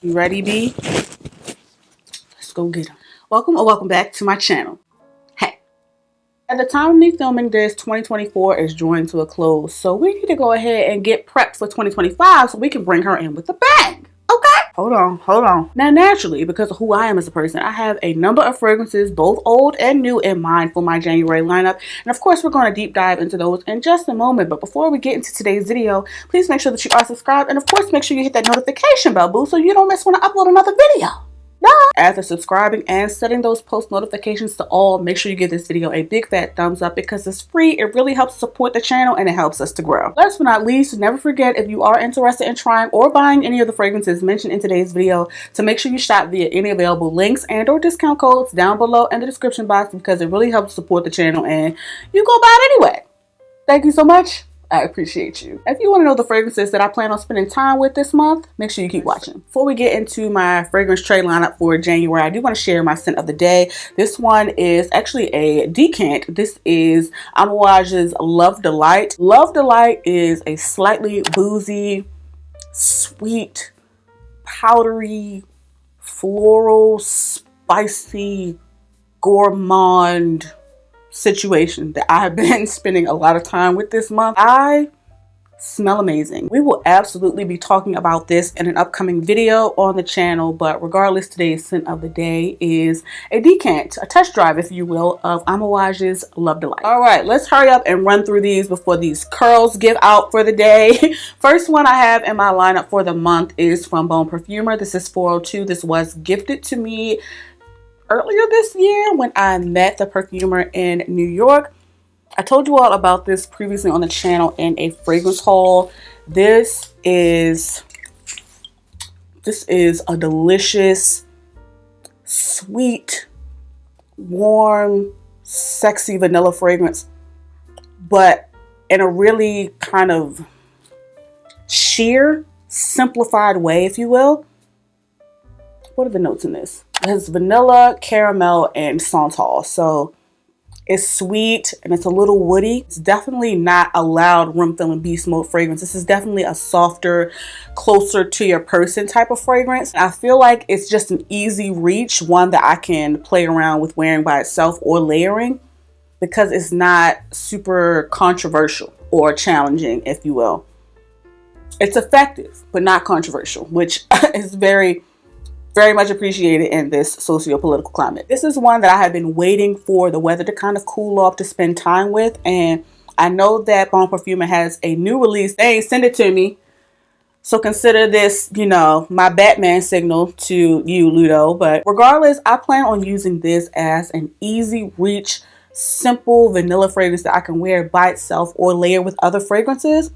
You ready, B? Let's go get them. Welcome or welcome back to my channel. Hey, at the time of me filming this, 2024 is drawing to a close, so we need to go ahead and get prepped for 2025 so we can bring her in with a bang. Okay? Hold on. Now, naturally, because of who I am as a person, I have a number of fragrances, both old and new, in mind for my January lineup. And of course, we're going to deep dive into those in just a moment. But before we get into today's video, please make sure that you are subscribed. And of course, make sure you hit that notification bell, boo, so you don't miss when I upload another video. After subscribing and setting those post notifications to all, make sure you give this video a big fat thumbs up because it's free. It really helps support the channel and it helps us to grow. Last but not least, never forget, if you are interested in trying or buying any of the fragrances mentioned in today's video, to make sure you shop via any available links and or discount codes down below in the description box, because it really helps support the channel and you go buy it anyway. Thank you so much. I appreciate you. If you want to know the fragrances that I plan on spending time with this month, make sure you keep watching. Before we get into my fragrance tray lineup for January, I do want to share my scent of the day. This one is actually a decant. This is Amawage's Love Delight. Love Delight is a slightly boozy, sweet, powdery, floral, spicy, gourmand situation that I have been spending a lot of time with this month. I smell amazing. We will absolutely be talking about this in an upcoming video on the channel, but regardless, today's scent of the day is a decant, a test drive, if you will, of Amawage's Love Delight. All right, let's hurry up and run through these before these curls give out for the day. First one I have in my lineup for the month is from Bon Perfumer. This is 402. This was gifted to me earlier this year when I met the perfumer in New York. I told you all about this previously on the channel in a fragrance haul. This is a delicious, sweet, warm, sexy vanilla fragrance, but in a really kind of sheer, simplified way, if you will. What are the notes in this? It has vanilla, caramel, and santal. So it's sweet and it's a little woody. It's definitely not a loud room-filling beast mode fragrance. This is definitely a softer, closer to your person type of fragrance. I feel like it's just an easy reach, one that I can play around with wearing by itself or layering, because it's not super controversial or challenging, if you will. It's effective, but not controversial, which is very much appreciated in this socio-political climate. This is one that I have been waiting for the weather to kind of cool off to spend time with, and I know that Bon Perfumer has a new release. They ain't send it to me, so consider this, you know, my Batman signal to you, Ludo. But regardless, I plan on using this as an easy reach, simple vanilla fragrance that I can wear by itself or layer with other fragrances.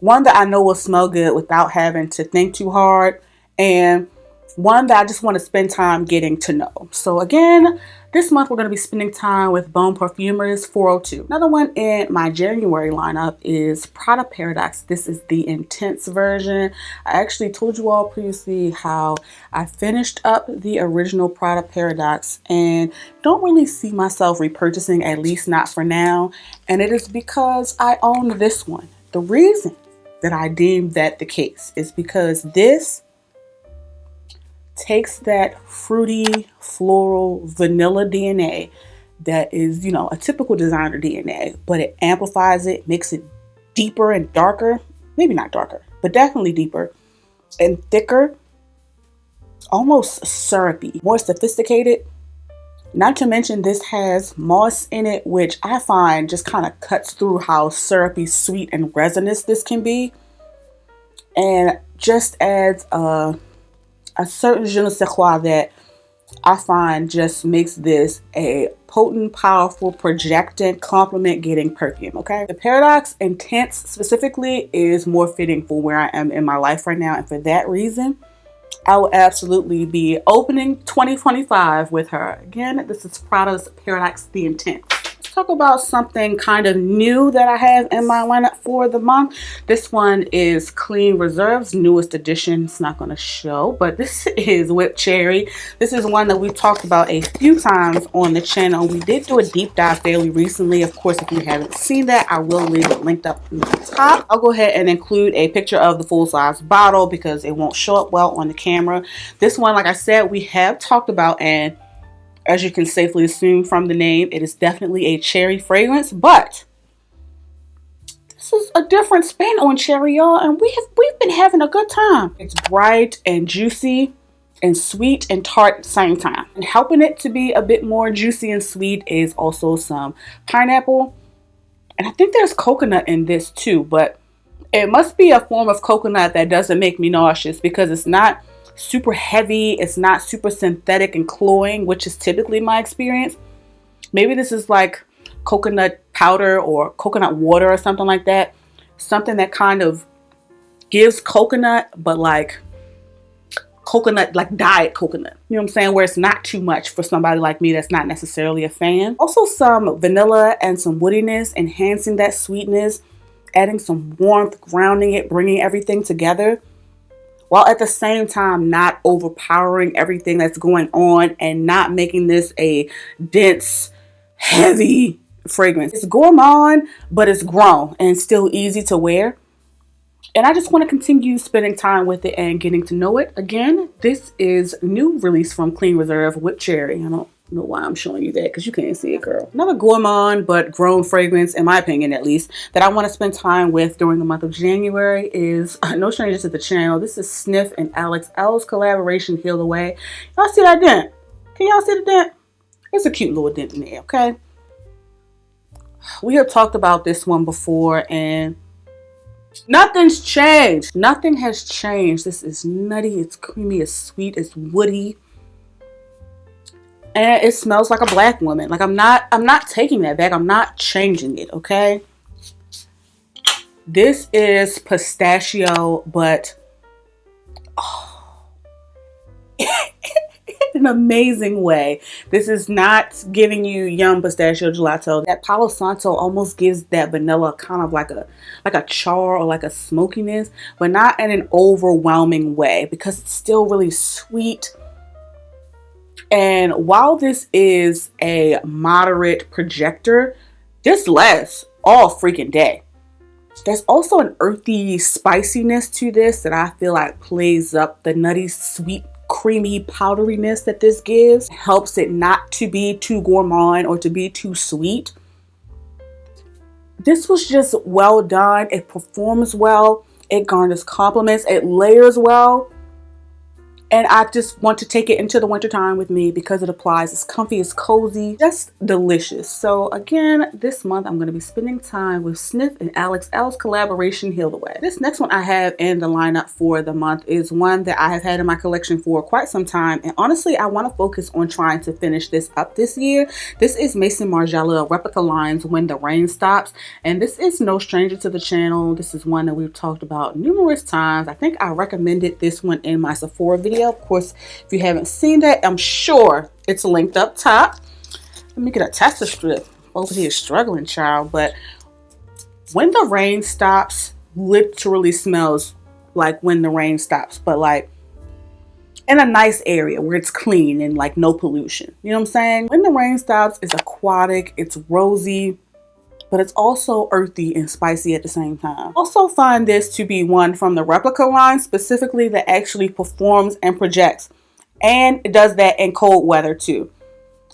One that I know will smell good without having to think too hard, and one that I just want to spend time getting to know. So again, this month we're going to be spending time with Bon Perfumer's 402. Another one in my January lineup is Prada Paradox. This is the intense version. I actually told you all previously how I finished up the original Prada Paradox and don't really see myself repurchasing, at least not for now. And it is because I own this one. The reason that I deem that the case is because this takes that fruity, floral, vanilla DNA that is, you know, a typical designer DNA, but it amplifies it, makes it deeper and darker. Maybe not darker, but definitely deeper and thicker, almost syrupy, more sophisticated. Not to mention this has moss in it, which I find just kind of cuts through how syrupy, sweet, and resinous this can be, and just adds a certain je ne sais quoi that I find just makes this a potent, powerful, projectant, compliment-getting perfume, okay? The Paradox Intense specifically is more fitting for where I am in my life right now, and for that reason, I will absolutely be opening 2025 with her. Again, this is Prada's Paradox The Intense. talk about something kind of new that I have in my lineup for the month. This one is Clean Reserve's newest edition. It's not going to show, but this is Whipped Cherry. This is one that we've talked about a few times on the channel. We did do a deep dive fairly recently. Of course, if you haven't seen that, I will leave it linked up in the top. I'll go ahead and include a picture of the full-size bottle because it won't show up well on the camera. This one, like I said, we have talked about, and as you can safely assume from the name, it is definitely a cherry fragrance, but this is a different spin on cherry, y'all, and we've been having a good time. It's bright and juicy and sweet and tart at the same time. And helping it to be a bit more juicy and sweet is also some pineapple. And I think there's coconut in this too, but it must be a form of coconut that doesn't make me nauseous because it's not super heavy, it's not super synthetic and cloying, which is typically my experience. Maybe this is like coconut powder or coconut water or something like that. Something that kind of gives coconut, but like coconut, like diet coconut. You know what I'm saying? Where it's not too much for somebody like me that's not necessarily a fan. Also some vanilla and some woodiness, enhancing that sweetness, adding some warmth, grounding it, bringing everything together, while at the same time not overpowering everything that's going on and not making this a dense, heavy fragrance. It's gourmand, but it's grown and still easy to wear. And I just want to continue spending time with it and getting to know it. Again, this is new release from Clean Reserve, Whipped Cherry. I don't know why I'm showing you that because you can't see it, girl. Another gourmand but grown fragrance, in my opinion at least, that I want to spend time with during the month of January is no stranger to the channel. This is Sniff and Alex L's collaboration, Heal Away. Y'all see that dent? Can y'all see the dent? It's a cute little dent in there, okay? We have talked about this one before and nothing's changed. Nothing has changed. This is nutty, it's creamy, it's sweet, it's woody. And it smells like a black woman. Like I'm not taking that back. I'm not changing it, okay? This is pistachio, but in an amazing way. This is not giving you yum pistachio gelato. That Palo Santo almost gives that vanilla kind of like a char or like a smokiness, but not in an overwhelming way because it's still really sweet. And while this is a moderate projector, this lasts all freaking day. There's also an earthy spiciness to this that I feel like plays up the nutty, sweet, creamy powderiness that this gives. It helps it not to be too gourmand or to be too sweet. This was just well done. It performs well. It garners compliments. It layers well. And I just want to take it into the winter time with me because it applies. It's comfy, it's cozy, just delicious. So again, this month I'm going to be spending time with Sniff and Alex L's collaboration, Heal Away. This next one I have in the lineup for the month is one that I have had in my collection for quite some time. And honestly, I want to focus on trying to finish this up this year. This is Maison Margiela Replica Lines When the Rain Stops. And this is no stranger to the channel. This is one that we've talked about numerous times. I think I recommended this one in my Sephora video. Of course, if you haven't seen that, I'm sure it's linked up top. Let me get a tester strip. Over here struggling, child. But When the Rain Stops literally smells like When the Rain Stops, but like in a nice area where it's clean and like no pollution. You know what I'm saying? When the Rain Stops is aquatic, it's rosy, but it's also earthy and spicy at the same time. Also find this to be one from the Replica line, specifically that actually performs and projects. And it does that in cold weather too.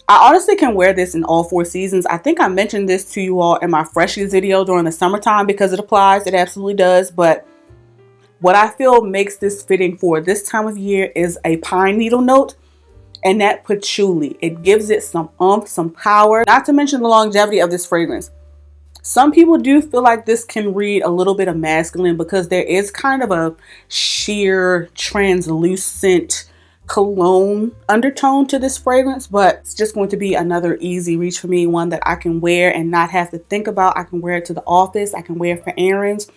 I honestly can wear this in all 4 seasons. I think I mentioned this to you all in my Freshies video during the summertime because it applies. It absolutely does. But what I feel makes this fitting for this time of year is a pine needle note. And that patchouli. It gives it some oomph, some power. Not to mention the longevity of this fragrance. Some people do feel like this can read a little bit of masculine because there is kind of a sheer, translucent cologne undertone to this fragrance, but it's just going to be another easy reach for me, one that I can wear and not have to think about. I can wear it to the office. I can wear it for errands.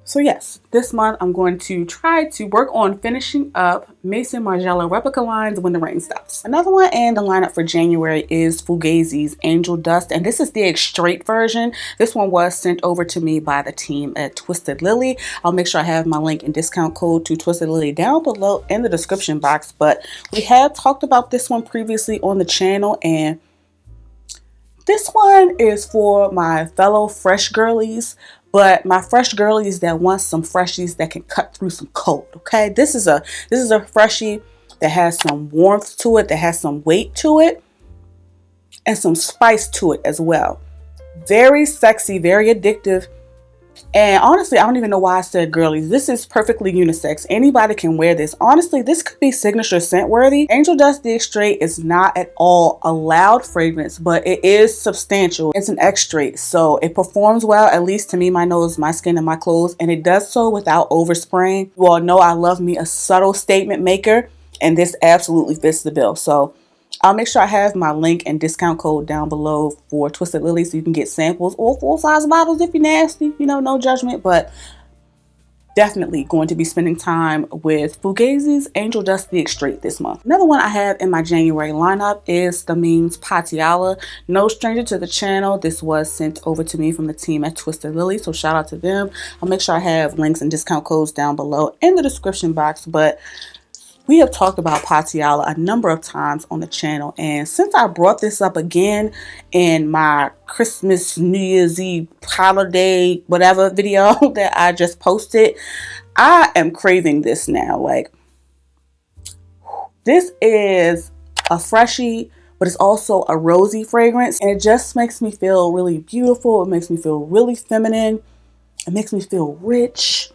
So yes, this month I'm going to try to work on finishing up Maison Margiela replica lines when the rain stops. Another one in the lineup for January is Fugazi's Angel Dust, and this is the straight version. This one was sent over to me by the team at Twisted Lily. I'll make sure I have my link and discount code to Twisted Lily down below in the description box, but we have talked about this one previously on the channel, and this one is for my fellow fresh girlies, but my fresh girlies that want some freshies that can cut through some cold. Okay, this is a freshie that has some warmth to it, that has some weight to it, and some spice to it as well. Very sexy, very addictive. And honestly, I don't even know why I said girlies. This is perfectly unisex. Anybody can wear this. Honestly, this could be signature scent worthy. Angel Dust the Extrait is not at all a loud fragrance, but it is substantial. It's an extrait, so it performs well, at least to me, my nose, my skin, and my clothes. And it does so without overspraying. You all know I love me a subtle statement maker, and this absolutely fits the bill. So I'll make sure I have my link and discount code down below for Twisted Lily so you can get samples or full-size bottles if you're nasty. You know, no judgment, but definitely going to be spending time with Fugazi's Angel Dust the Extrait this month. Another one I have in my January lineup is the Means Patiala. No stranger to the channel. This was sent over to me from the team at Twisted Lily, so shout out to them. I'll make sure I have links and discount codes down below in the description box, but we have talked about Patiala a number of times on the channel, and since I brought this up again in my Christmas, New Year's Eve, holiday, whatever video that I just posted, I am craving this now. Like, this is a freshie, but it's also a rosy fragrance, and it just makes me feel really beautiful. It makes me feel really feminine. It makes me feel rich.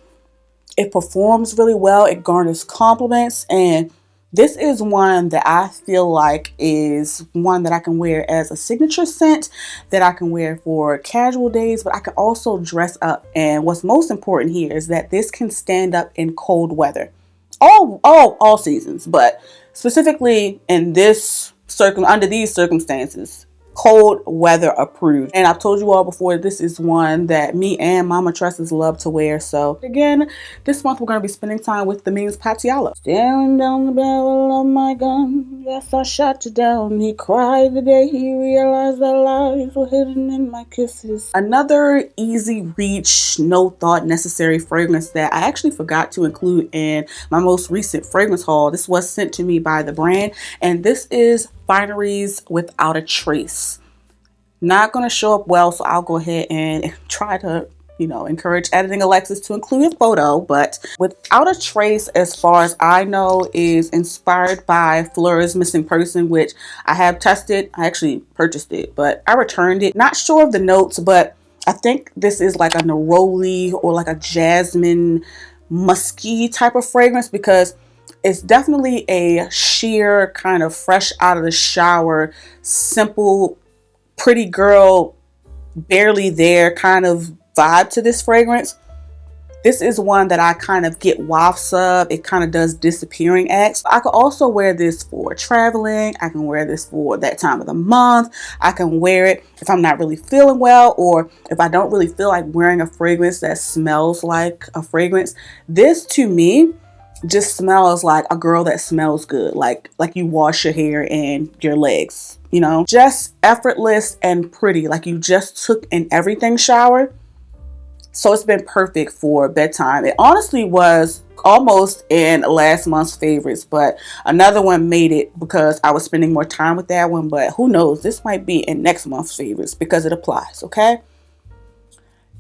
It performs really well. It garners compliments, and this is one that I feel like is one that I can wear as a signature scent, that I can wear for casual days, but I can also dress up. And what's most important here is that this can stand up in cold weather, all seasons, but specifically in this under these circumstances, cold weather approved. And I've told you all before, this is one that me and Mama Tresses love to wear. So again, this month we're going to be spending time with the Means Patiala. Staring down the barrel of my gun, yes, I shot you down. He cried the day he realized that lies were hidden in my kisses. Another easy reach, no thought necessary fragrance that I actually forgot to include in my most recent fragrance haul. This was sent to me by the brand, and this is Fineries Without a Trace. Not going to show up well, so I'll go ahead and try to, encourage editing Alexis to include a photo. But Without a Trace, as far as I know, is inspired by Fleur's Missing Person, which I have tested. I actually purchased it, but I returned it. Not sure of the notes, but I think this is like a neroli or like a jasmine musky type of fragrance, because it's definitely a sheer kind of fresh out of the shower, simple, pretty girl, barely there kind of vibe to this fragrance. This is one that I kind of get wafts of. It kind of does disappearing acts. I could also wear this for traveling. I can wear this for that time of the month. I can wear it if I'm not really feeling well, or if I don't really feel like wearing a fragrance that smells like a fragrance. This, to me, just smells like a girl that smells good, like you wash your hair and your legs, just effortless and pretty, like you just took an everything shower. So it's been perfect for bedtime. It honestly was almost in last month's favorites, but another one made it because I was spending more time with that one. But who knows, this might be in next month's favorites because it applies. Okay,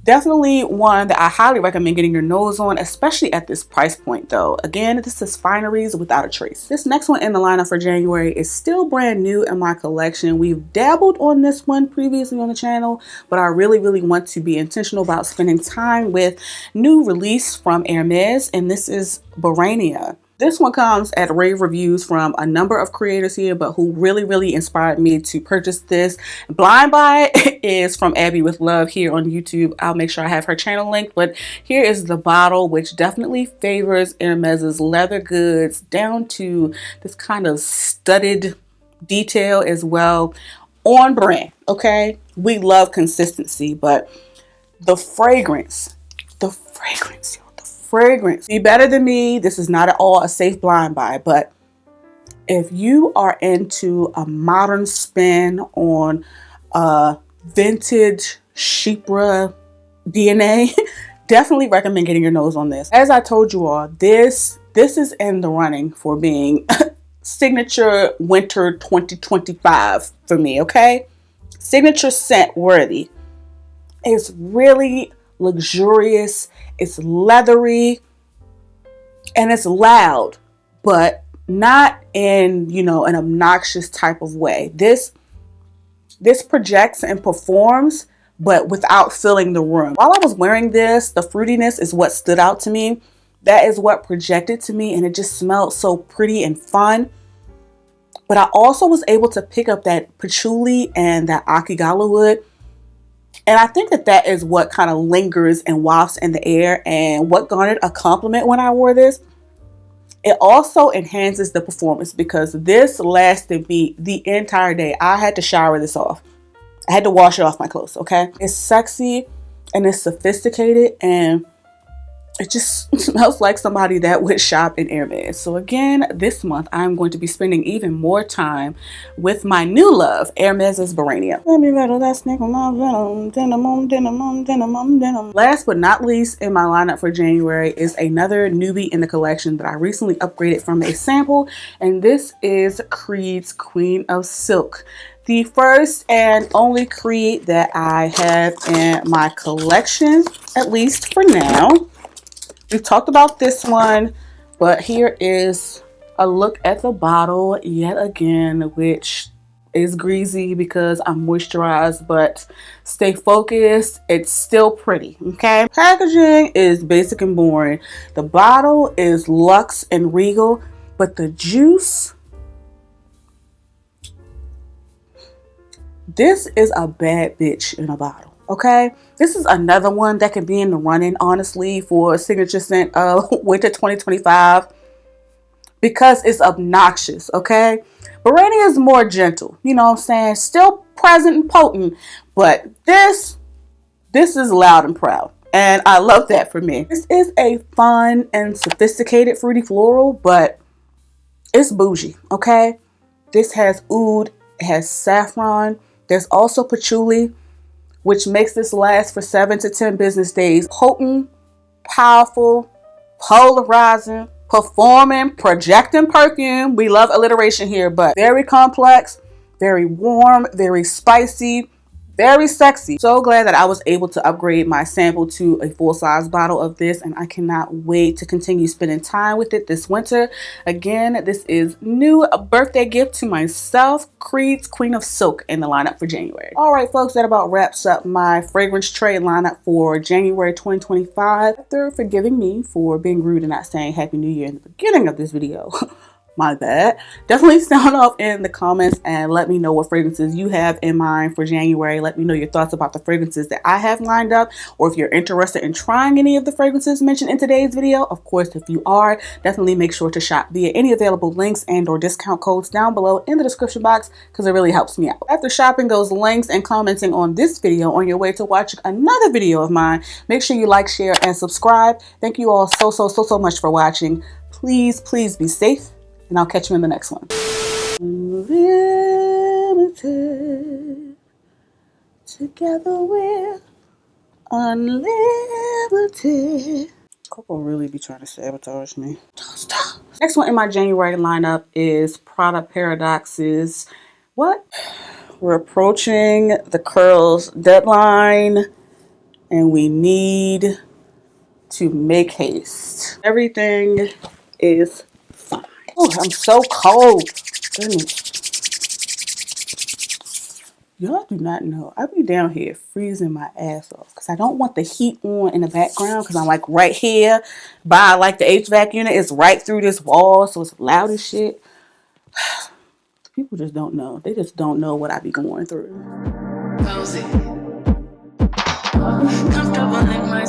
definitely one that I highly recommend getting your nose on, especially at this price point though. Again, this is Fineries Without a Trace. This next one in the lineup for January is still brand new in my collection. We've dabbled on this one previously on the channel, but I really want to be intentional about spending time with new release from Hermes, and this is Borania. This one comes at rave reviews from a number of creators here, but who really inspired me to purchase this. Blind Buy is from Abby with Love here on YouTube. I'll make sure I have her channel linked, but here is the bottle, which definitely favors Hermes's leather goods down to this kind of studded detail as well. On brand, okay? We love consistency, but the fragrance the fragrance, y'all. The fragrance. Be better than me. This is not at all a safe blind buy, but if you are into a modern spin on vintage Chypre DNA, definitely recommend getting your nose on this. As I told you all, this is in the running for being signature winter 2025 for me, okay? Signature scent worthy. It's really luxurious, it's leathery, and it's loud, but not in, you know, an obnoxious type of way. This projects and performs, but without filling the room. While I was wearing this, the fruitiness is what stood out to me. That is what projected to me, and it just smelled so pretty and fun. But I also was able to pick up that patchouli and that akigala wood. And I think that is what kind of lingers and wafts in the air, and what garnered a compliment when I wore this. It also enhances the performance because this lasted me the entire day. I had to shower this off. I had to wash it off my clothes, okay? It's sexy and it's sophisticated, and it just smells like somebody that would shop in Hermes. So again, this month I'm going to be spending even more time with my new love, Hermes's Barania. Let me rattle that snake on my venom. Denim. Last but not least in my lineup for January is another newbie in the collection that I recently upgraded from a sample, and this is Creed's Queen of Silk. The first and only Creed that I have in my collection, at least for now. We've talked about this one, but here is a look at the bottle yet again, which is greasy because I'm moisturized, but stay focused. It's still pretty, okay? Packaging is basic and boring. The bottle is luxe and regal, but the juice, this is a bad bitch in a bottle. Okay, this is another one that can be in the running, honestly, for a signature scent of winter 2025 because it's obnoxious, okay? Barania is more gentle, you know what I'm saying? Still present and potent, but this is loud and proud, and I love that for me. This is a fun and sophisticated fruity floral, but it's bougie, okay? This has oud, it has saffron, there's also patchouli, which makes this last for 7 to 10 business days. Potent, powerful, polarizing, performing, projecting perfume. We love alliteration here, but very complex, very warm, very spicy, very sexy. So glad that I was able to upgrade my sample to a full-size bottle of this, and I cannot wait to continue spending time with it this winter. Again, this is new birthday gift to myself, Creed's Queen of Silk in the lineup for January. All right, folks, that about wraps up my fragrance trade lineup for January 2025. After forgiving me for being rude and not saying Happy New Year in the beginning of this video, my bad. Definitely sound off in the comments and let me know what fragrances you have in mind for January. Let me know your thoughts about the fragrances that I have lined up, or if you're interested in trying any of the fragrances mentioned in today's video. Of course, if you are, definitely make sure to shop via any available links and or discount codes down below in the description box, because it really helps me out. After shopping those links and commenting on this video on your way to watching another video of mine, make sure you like, share, and subscribe. Thank you all so much for watching. Please be safe, and I'll catch you in the next one. Unlimited, together we're unlimited. Coco really be trying to sabotage me. Don't stop. Next one in my January lineup is Prada Paradox's what? We're approaching the curls deadline, and we need to make haste. Everything is fine. Oh, I'm so cold. Goodness. Y'all do not know. I be down here freezing my ass off because I don't want the heat on in the background, because I'm like right here by like the HVAC unit. It's right through this wall, so it's loud as shit. People just don't know. They just don't know what I be going through. Comfortable in my